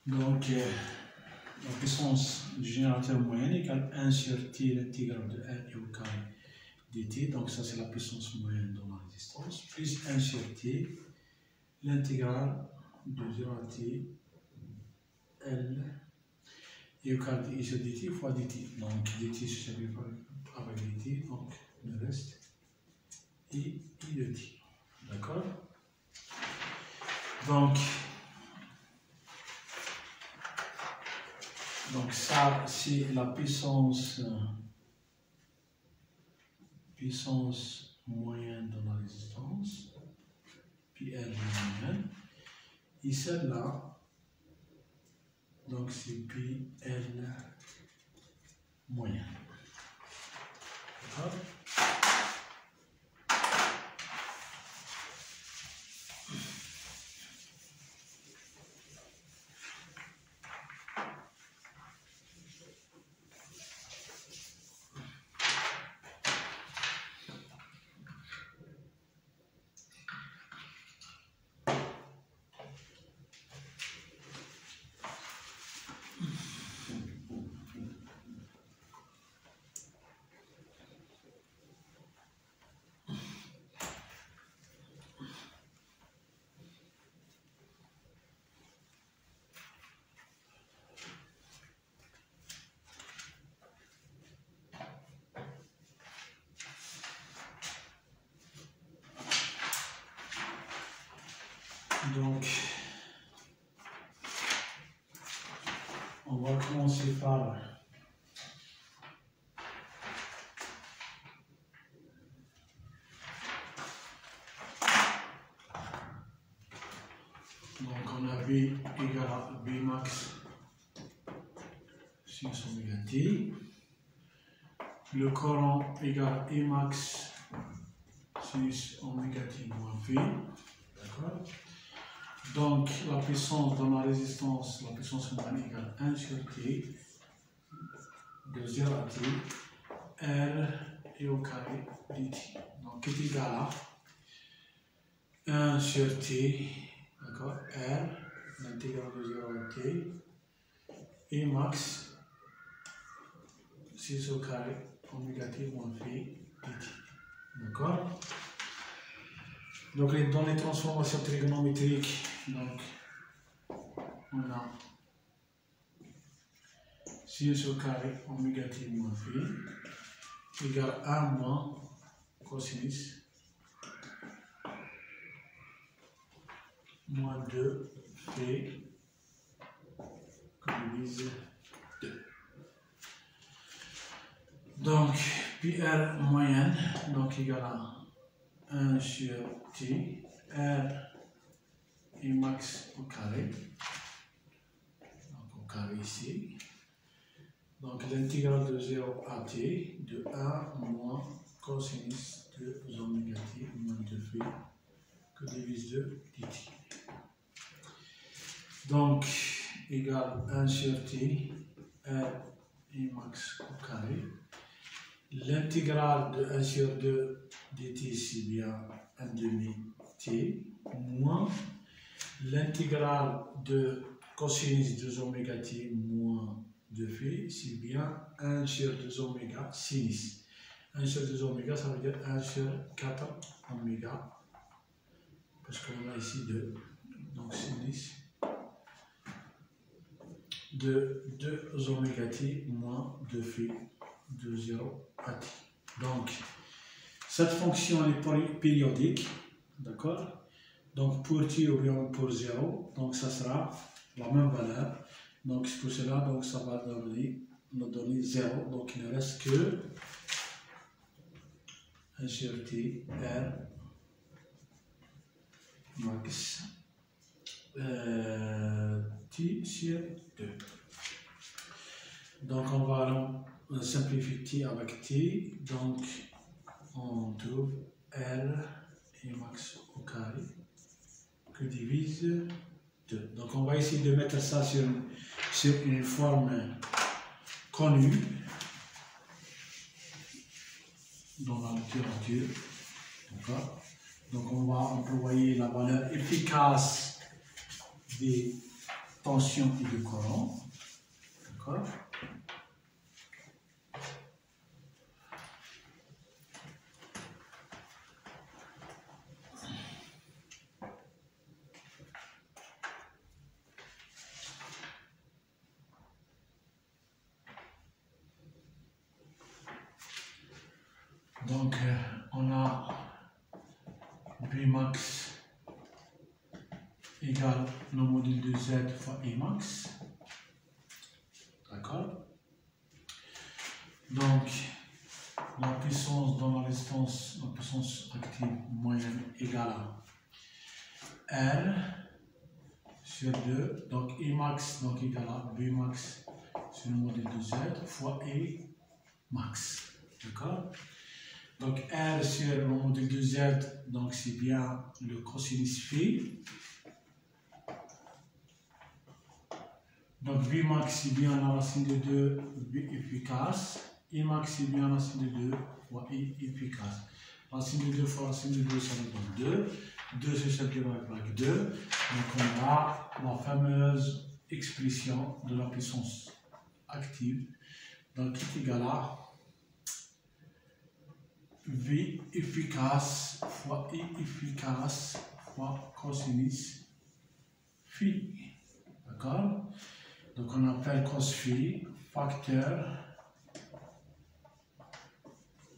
Donc, la puissance du générateur moyenne égale 1 sur t l'intégrale de R au carré dt. Donc, ça, c'est la puissance moyenne dans la résistance. Plus 1 sur t l'intégrale de 0 à t L et au carré de I sur dt fois dt. Donc, dt se séparé avec dt. Donc, il nous reste I de t. D'accord? Donc, ça, c'est la puissance moyenne dans la résistance, puis R moyenne. Et celle-là, donc c'est pi L moyenne. D'accord? Donc, on va commencer par donc on a B égale à B max sin oméga t. Le courant égale à E max sin oméga t moins V. D'accord? Donc, la puissance dans la résistance, la puissance moyenne égale 1 sur t de 0 à t R et au carré dt. Donc, est égal à 1 sur t, d'accord, R, l'intégrale de 0 à t, et max 6 au carré oméga t moins v dt. D'accord? Donc, dans les transformations trigonométriques, donc, on a 6 au carré oméga t moins v égale 1 moins cosinus moins 2 v que divise 2. Donc, pi R moyenne, donc égale à 1 sur t, R et max au carré, donc au carré ici. Donc l'intégrale de 0 à t de 1 moins cosinus de oméga t moins 2v que divise 2 dt. Donc égale 1 sur t, R et max au carré. L'intégrale de 1 sur 2 dt, c'est bien 1 demi t, moins l'intégrale de cosinus de oméga t moins 2v, c'est bien 1 sur 2 oméga sinus. 1 sur 2 oméga, ça veut dire 1 sur 4 oméga, parce qu'on a ici 2, donc sinus de 2 oméga t moins 2v de 0 à t. Donc, cette fonction est périodique, d'accord? Donc, pour t ou bien pour 0, donc ça sera la même valeur. Donc, pour cela, donc, ça va nous donner 0. Donc, il ne reste que 1 sur t, R, max, t sur 2. Donc, on va simplifier t avec t. Donc, on trouve R et max au carré que divise 2. Donc, on va essayer de mettre ça sur une forme connue dans la littérature. D'accord? Donc, on va employer la valeur efficace des tension et de courant. D'accord? Donc, on a Vmax égale le module de Z fois Emax. D'accord? Donc, la puissance dans la résistance, la puissance active moyenne égale à R sur 2. Donc, Emax donc, égale à Vmax sur le module de Z fois Emax. D'accord? Donc, R sur le module de Z, donc c'est bien le cosinus phi. Donc, Vmax c'est bien la racine de 2, V efficace. Emax c'est bien la racine de 2 fois I efficace. Racine de 2 fois racine de 2, ça nous donne 2. 2 se separe avec 2. Donc, on a la fameuse expression de la puissance active, donc qui est égale à V efficace fois I efficace fois cosinus phi. D'accord? Donc on appelle cos phi facteur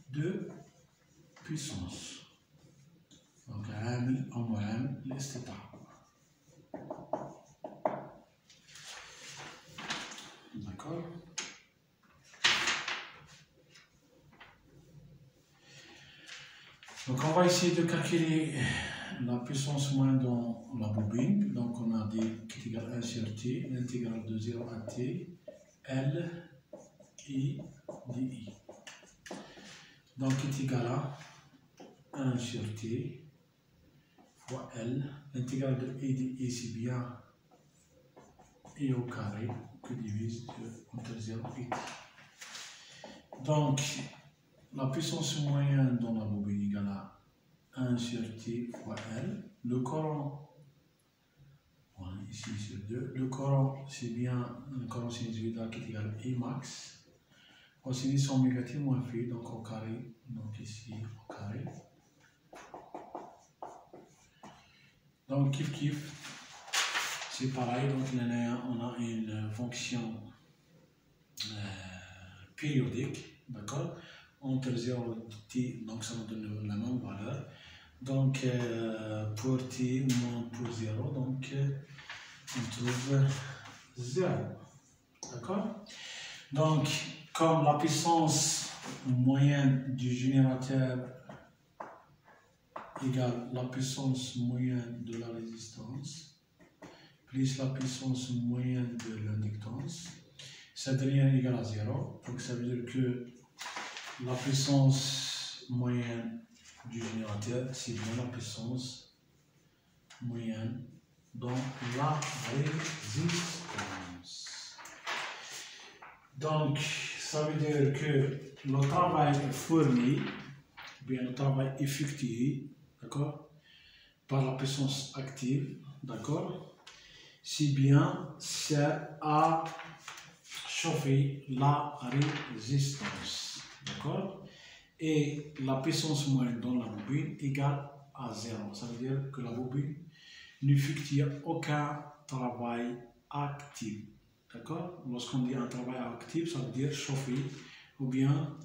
de puissance. Donc M en moyenne, l'θ. D'accord? Donc on va essayer de calculer la puissance moyenne dans la bobine. Donc on a dit qui est égal à 1 sur T, l'intégrale de 0 à T, L, I, dI. Donc qui est égal à 1 sur T fois L, l'intégrale de I dI c'est bien I au carré que divise entre 0 et T. Donc la puissance moyenne dans la bobine égale à 1 sur T fois L. Le courant, voilà, ici sur 2. Le courant, c'est bien le courant sinusoïdal qui est égal à Emax. Cosinus oméga t moins phi, donc au carré, donc ici au carré. Donc kiff, c'est pareil, donc on a une fonction périodique, d'accord, entre 0 et t, donc ça nous donne la même valeur. Donc pour t moins pour 0, donc on trouve 0. D'accord? Donc, comme la puissance moyenne du générateur égale la puissance moyenne de la résistance plus la puissance moyenne de l'inductance, cette dernière égale à 0. Donc ça veut dire que la puissance moyenne du générateur, c'est bien la puissance moyenne dans la résistance. Donc, ça veut dire que le travail fourni, bien le travail effectué, d'accord, par la puissance active, d'accord, c'est bien sert à chauffer la résistance, d'accord. Et la puissance moyenne dans la bobine égale à 0. Ça veut dire que la bobine n'effectue aucun travail actif. D'accord? Lorsqu'on dit un travail actif, ça veut dire chauffer ou bien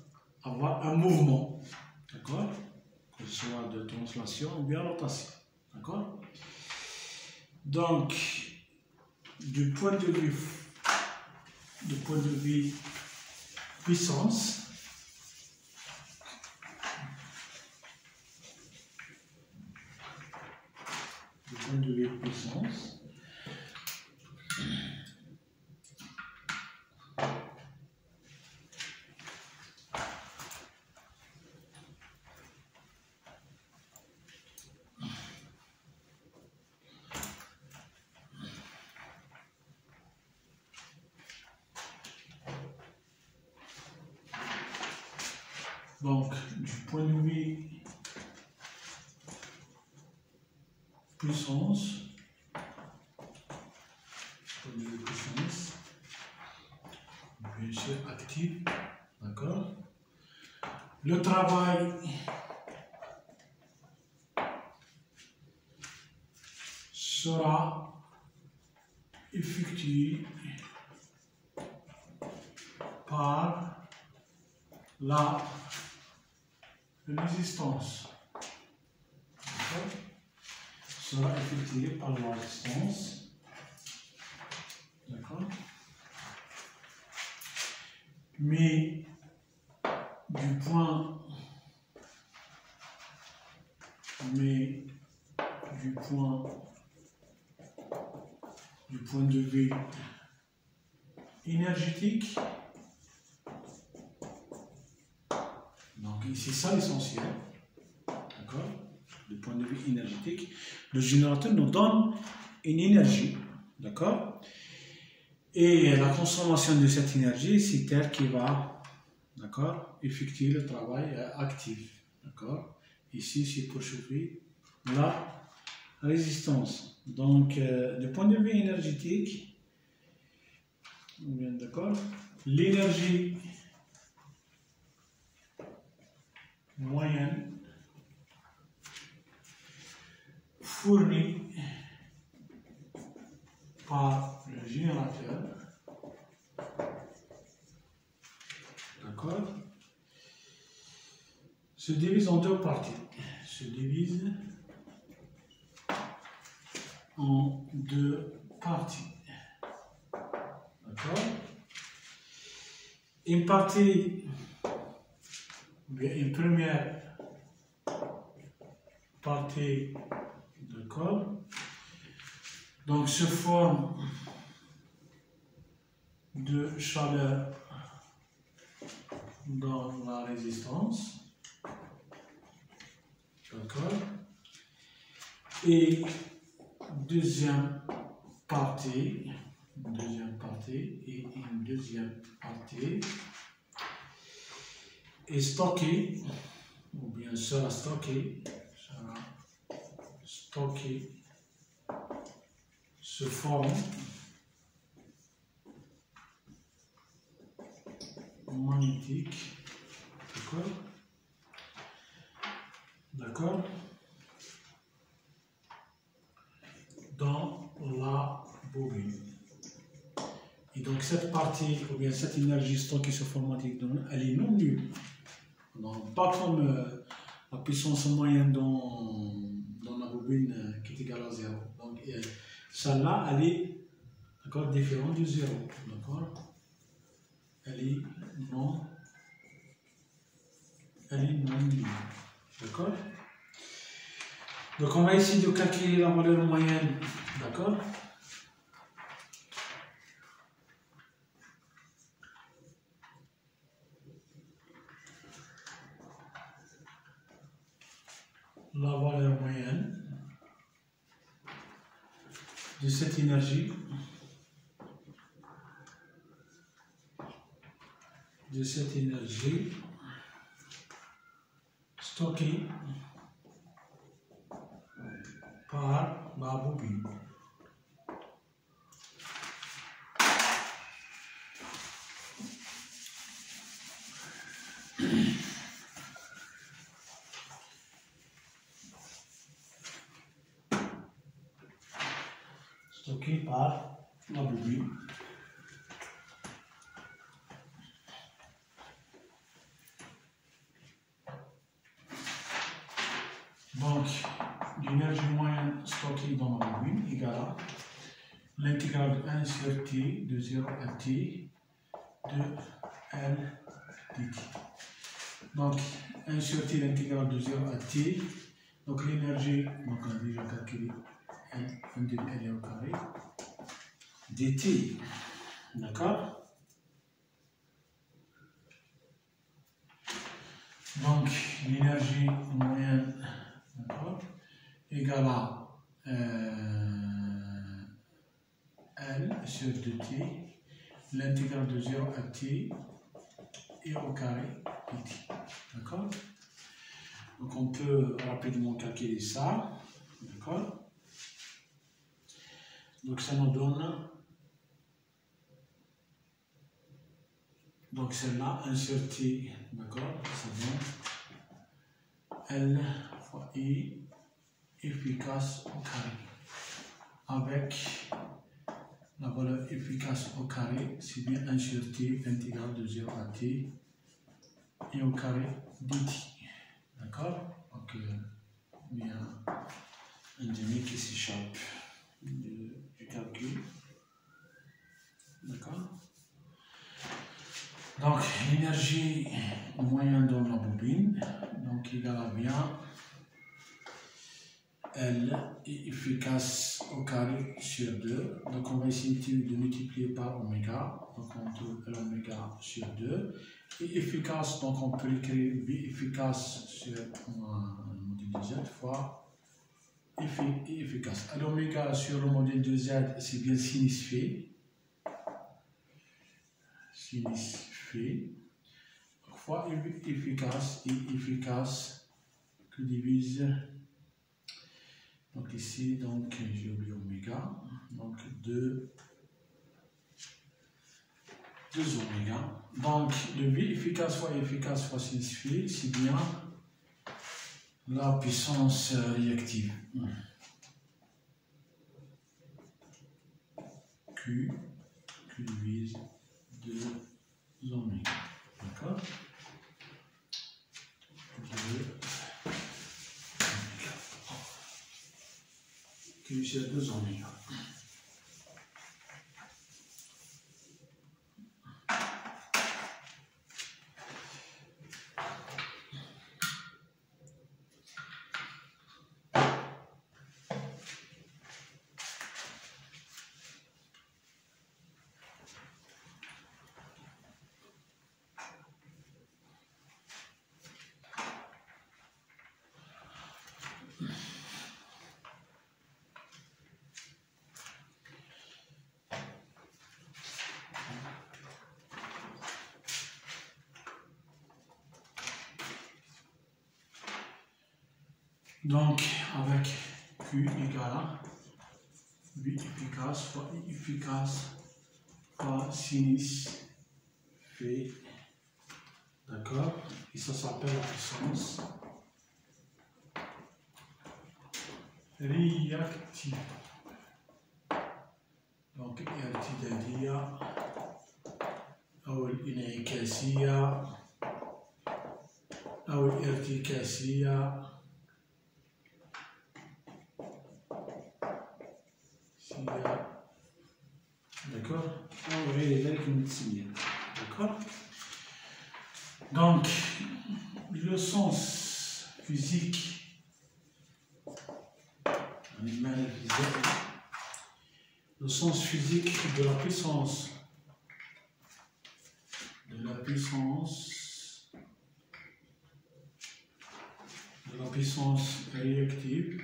avoir un mouvement. D'accord? Que ce soit de translation ou bien rotation. D'accord? Donc, du point de vue puissance, de vue puissance. Donc, du point de vue puissance, nouvelle puissance, bien sûr active, d'accord. Le travail sera effectué par la résistance. Sera effectué par la résistance. D'accord. Mais du point de vue énergétique, donc c'est ça l'essentiel, d'accord, du point de vue énergétique, le générateur nous donne une énergie, d'accord, et la consommation de cette énergie, c'est elle qui va, d'accord, effectuer le travail actif, d'accord. Ici, c'est pour chauffer la résistance. Donc, du point de vue énergétique, d'accord, l'énergie moyenne fournie par le générateur, d'accord, se divise en deux parties. Se divise en deux parties. D'accord. Une partie, bien une première partie, d'accord, donc se forme de chaleur dans la résistance, d'accord, et deuxième partie et une deuxième partie est stockée, ou bien sera stockée, se forme magnétique, d'accord, dans la bobine. Et donc cette partie, ou bien cette énergie stockée sur forme magnétique, elle est non nulle. Donc, pas comme la puissance moyenne dans la bobine qui est égale à 0. Donc celle-là, elle est, d'accord, différente du 0. D'accord. Elle est non nulle. D'accord. Donc on va essayer de calculer la valeur moyenne. D'accord. La valeur moyenne de cette énergie stockée par la bobine. Stocké par la bobine. Donc, l'énergie moyenne stockée dans la bobine égale à l'intégrale de 1 sur T de 0 à T de L dt. Donc, 1 sur T, l'intégrale de 0 à T. Donc, l'énergie, donc on a déjà calculé L, 1 de L au carré, dt. D'accord. Donc, l'énergie moyenne, d'accord, égale à L sur 2t, l'intégrale de 0 à t et au carré dt. D'accord. Donc, on peut rapidement calculer ça. D'accord. Donc, ça nous donne Donc celle-là, 1 sur T, d'accord, c'est bon. L fois I efficace au carré. Avec la valeur efficace au carré, c'est bien 1 sur T, intégrale de 0 à T, et au carré dt. D'accord? Donc, il y a un demi qui s'échappe du calcul. D'accord? Donc, l'énergie moyenne dans la bobine, donc égale à bien L est efficace au carré sur 2. Donc, on va essayer de multiplier par oméga. Donc, on trouve l'oméga sur 2. Et efficace, donc on peut écrire V efficace sur un modèle de Z fois efficace. L'oméga sur le modèle de Z, c'est bien sinus phi. Sinus phi. Fois efficace et efficace que divise. Donc ici, donc j'ai oublié oméga. Donc 2 oméga. Donc le V efficace fois sinus phi, c'est bien la puissance réactive. Q divise 2 oméga. D'accord? 2 oméga. Q sur 2 oméga. Donc, avec Q égale à V efficace fois I efficace fois sinus phi. D'accord? Et ça s'appelle la puissance réactive. Donc, ارتدادية أو الانعكاسية أو الارتكاسية. D'accord? D'accord? Donc, le sens physique, le sens physique de la puissance réactive,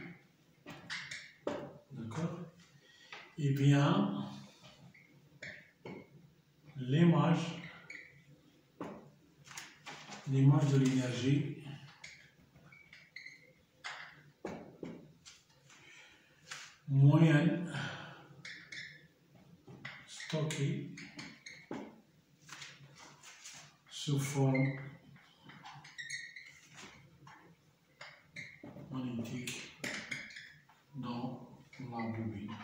d'accord? Eh bien, l'image de l'énergie moyenne stockée sous forme magnétique dans la bobine.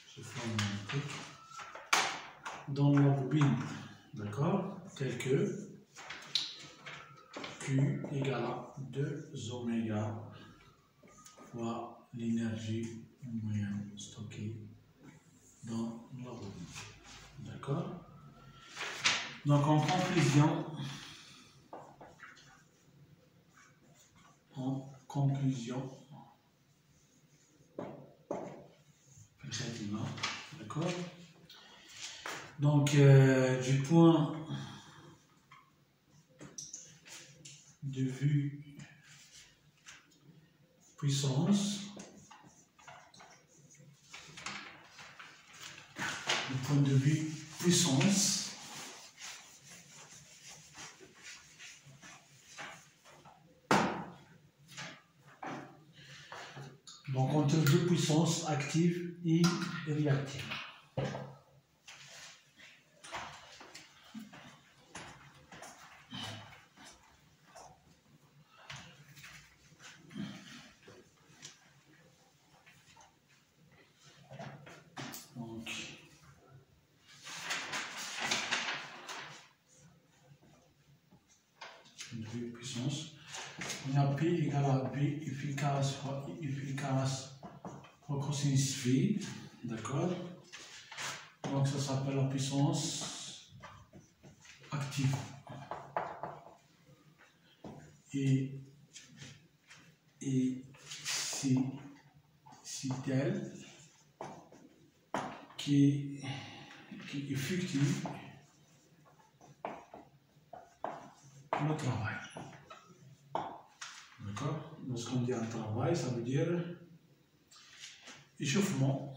Sous forme magnétique dans la bobine, d'accord? Tel que Q égale à 2 oméga fois l'énergie moyenne stockée dans la bobine. D'accord? Donc en conclusion, d'accord? Donc du point de vue puissance, donc entre deux puissances actives et réactives. V puissance. On a P égale à B efficace fois I efficace fois cosinus V. D'accord? Donc ça s'appelle la puissance active. Et c'est elle qui effectue le travail. D'accord? Lorsqu'on dit un travail, ça veut dire échauffement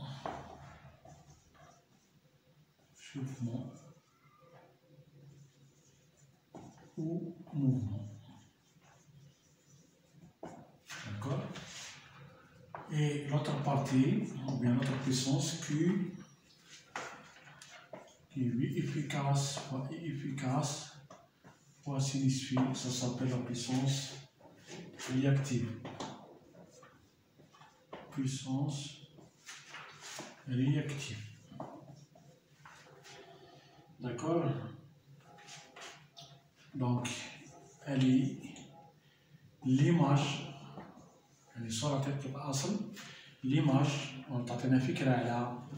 ou mouvement. D'accord? Et l'autre partie, ou bien l'autre puissance, Q, qui est V efficace fois I efficace fois sinus phi, ça s'appelle la puissance réactive. Puissance réactive. D'accord? Donc, elle est l'image, elle est sur la tête de l'asl, l'image, on t'a fait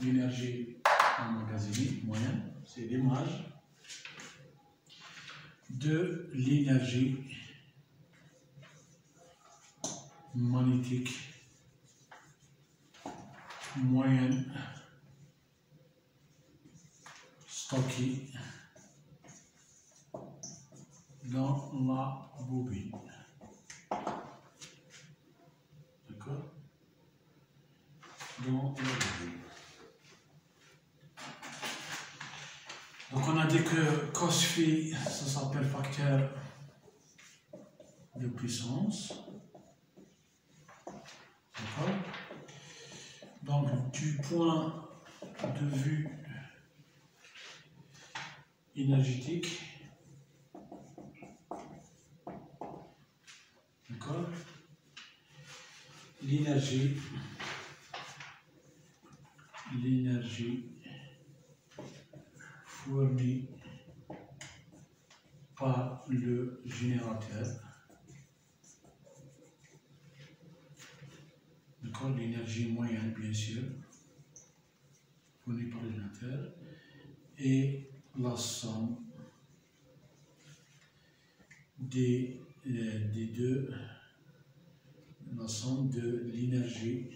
l'énergie emmagasinée moyenne, c'est l'image de l'énergie magnétique moyenne stockée dans la bobine. D'accord? Dans la bobine. Donc on a dit que cos phi, ça s'appelle facteur de puissance. D'accord? Donc du point de vue énergétique, d'accord, l'énergie fournie par le générateur, d'accord, l'énergie moyenne bien sûr fournie par le générateur, et la somme des deux, la somme de l'énergie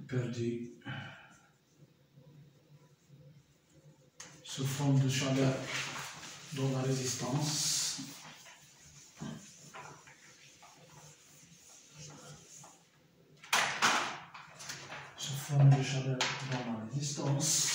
perdue sous forme de chaleur dans la résistance sous forme de chaleur dans la résistance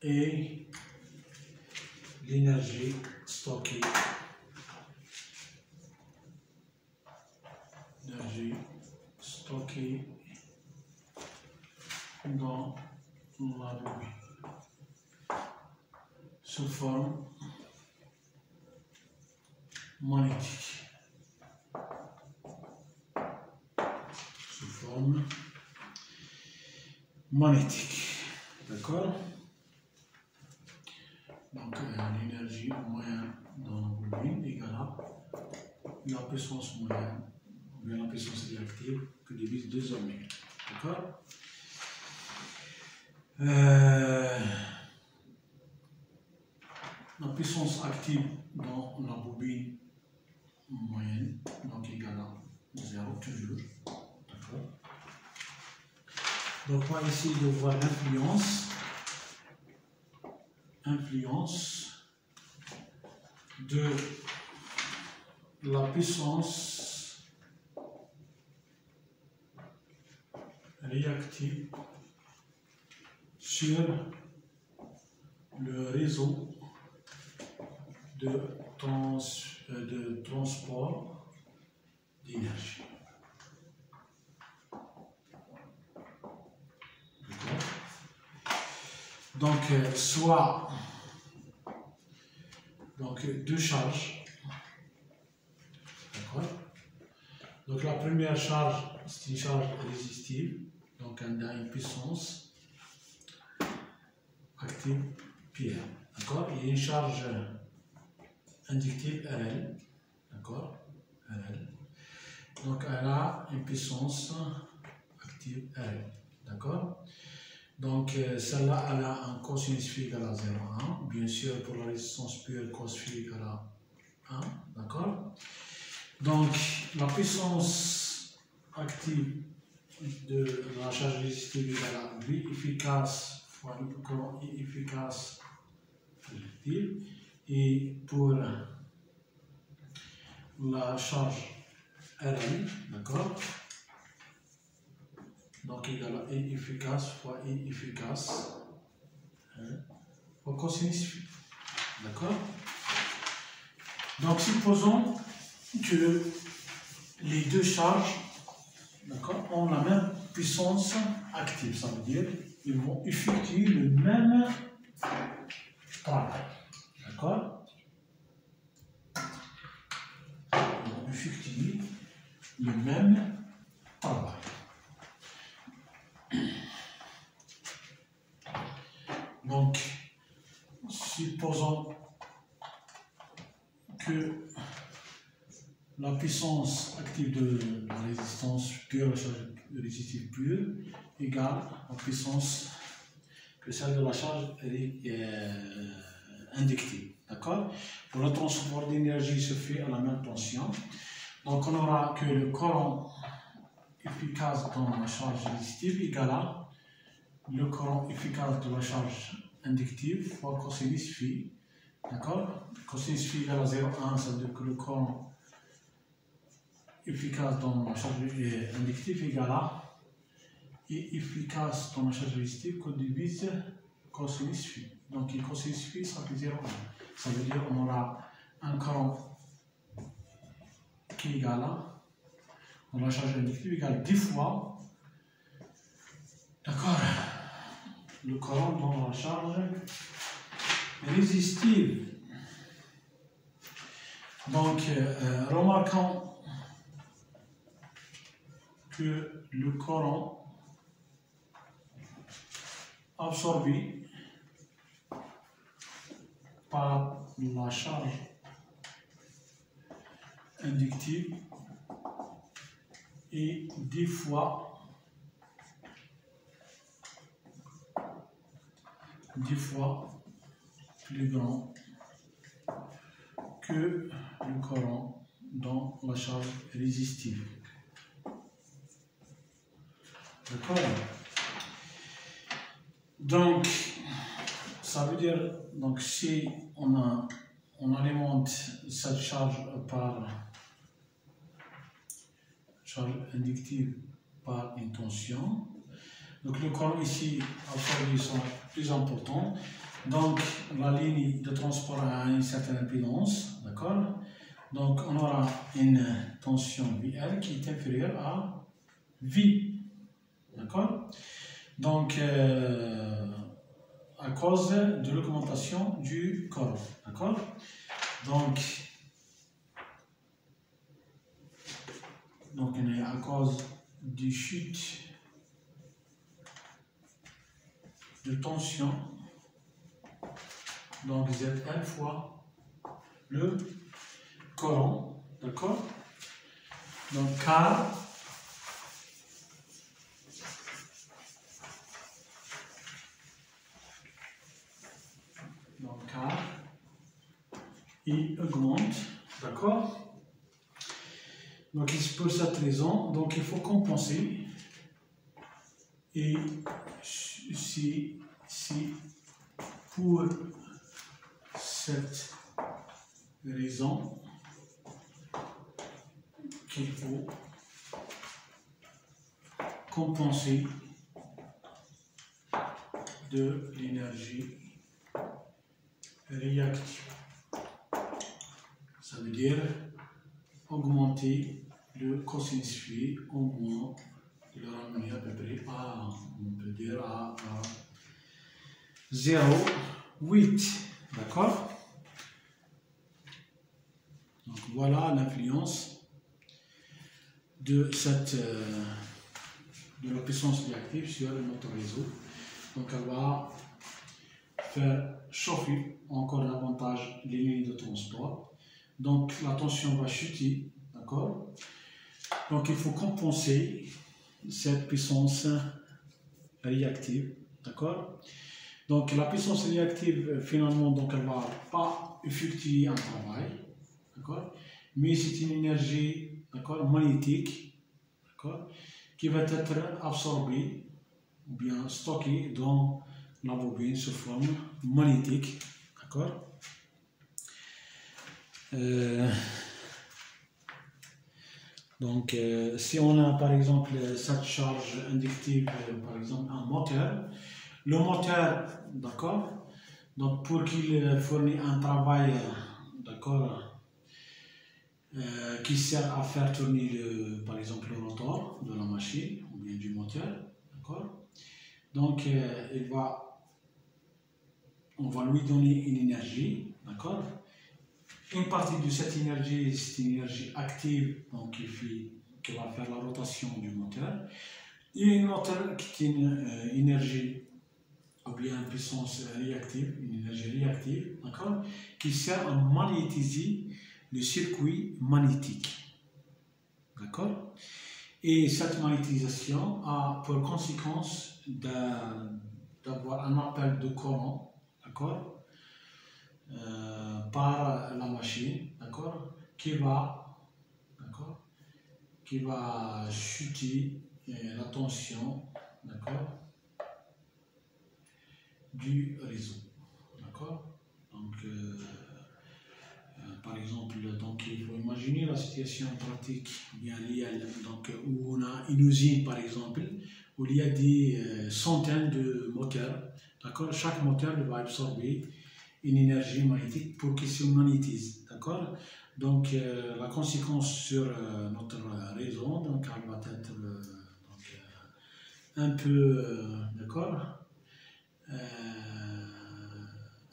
et l'énergie stockée dans la bobine sous forme magnétique. D'accord? Donc l'énergie moyenne dans la bobine égale à la puissance moyenne, ou bien la puissance réactive que divise 2 oméga. D'accord? La puissance active dans la bobine moyenne, donc égale à 0 toujours. D'accord? Donc on va essayer de voir l'influence de la puissance réactive sur le réseau de transport d'énergie. Donc, soit deux charges. D'accord. Donc, la première charge, c'est une charge résistive. Donc, elle a une puissance active PR. D'accord. Il y a une charge inductive RL. D'accord. RL. Donc, elle a une puissance active RL. D'accord. Donc, celle-là, elle a un cosinus phi égale à 0,1. Bien sûr, pour la résistance pure, cos phi égale à 1. D'accord. Donc, la puissance active de la charge résistive égale à V efficace fois le courant I efficace réactive. Et pour la charge RL, d'accord. Donc, égal à I efficace fois I efficace au cosinus phi. D'accord. Donc, supposons que les deux charges, d'accord, ont la même puissance active. Ça veut dire qu'ils vont effectuer le même travail. D'accord. Ils vont effectuer le même travail. Donc, supposons que la puissance active de la résistance pure, la charge résistive pure, égale la puissance que celle de la charge inductive. D'accord. Pour le transport d'énergie se fait à la même tension. Donc, on aura que le courant efficace dans la charge résistive égale à le courant efficace de la charge inductive fois cosinus phi. D'accord. Cosinus phi égale à 0,1, ça veut dire que le courant efficace dans la charge inductive égale à I efficace dans la charge résistive qu'on divise cosinus phi. Donc, cosinus phi sera plus 0,1. Ça veut dire qu'on aura un courant qui est égal à, dans la charge inductive égale 10 fois, d'accord, le courant dans la charge résistive. Donc, remarquons que le courant absorbé par la charge inductive est 10 fois plus grand que le courant dans la charge résistive. D'accord. Donc, ça veut dire, donc, si on alimente cette charge par charge inductive par une tension, donc le courant ici absorbé sont plus importants. Donc, la ligne de transport a une certaine impédance, d'accord. Donc, on aura une tension VL qui est inférieure à V, d'accord. Donc, à cause de l'augmentation du courant, d'accord. Donc, on est à cause du chute de tension, donc ZL fois le courant, d'accord. Donc, K il augmente, d'accord. Donc, pour cette raison, donc il faut compenser. Et si pour cette raison qu'il faut compenser de l'énergie réactive. Ça veut dire augmenter le cosinus phi au moins de le ramener à peu près à, on peut dire à 0,8. D'accord? Donc voilà l'influence de la puissance réactive sur notre réseau. Donc elle va faire chauffer encore davantage les lignes de transport. Donc la tension va chuter, d'accord? Donc il faut compenser cette puissance réactive, d'accord? Donc la puissance réactive, finalement, donc elle ne va pas effectuer un travail, d'accord? Mais c'est une énergie, d'accord, magnétique, d'accord, qui va être absorbée ou bien stockée dans la bobine sous forme magnétique, d'accord? Donc, si on a par exemple cette charge inductive, par exemple un moteur, le moteur, d'accord, donc pour qu'il fournisse un travail, d'accord, qui sert à faire tourner, par exemple, le rotor de la machine ou bien du moteur, d'accord, donc on va lui donner une énergie, d'accord. Une partie de cette énergie, c'est une énergie active, donc qui va faire la rotation du moteur. Et une autre qui est une énergie, ou bien une puissance réactive, une énergie réactive, d'accord, qui sert à magnétiser le circuit magnétique. D'accord? Et cette magnétisation a pour conséquence d'avoir un appel de courant, d'accord, par la machine, d'accord, qui va chuter la tension, d'accord, du réseau, d'accord. Donc par exemple, donc il faut imaginer la situation pratique bien réelle, donc où on a une usine par exemple où il y a des centaines de moteurs, d'accord. Chaque moteur va absorber une énergie magnétique pour qu'il se magnétise, d'accord. Donc la conséquence sur notre réseau, donc elle va être un peu, d'accord,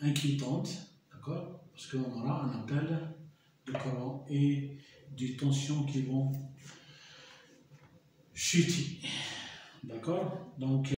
inquiétante, d'accord, parce qu'on aura un appel de courant et des tensions qui vont chuter, d'accord. Donc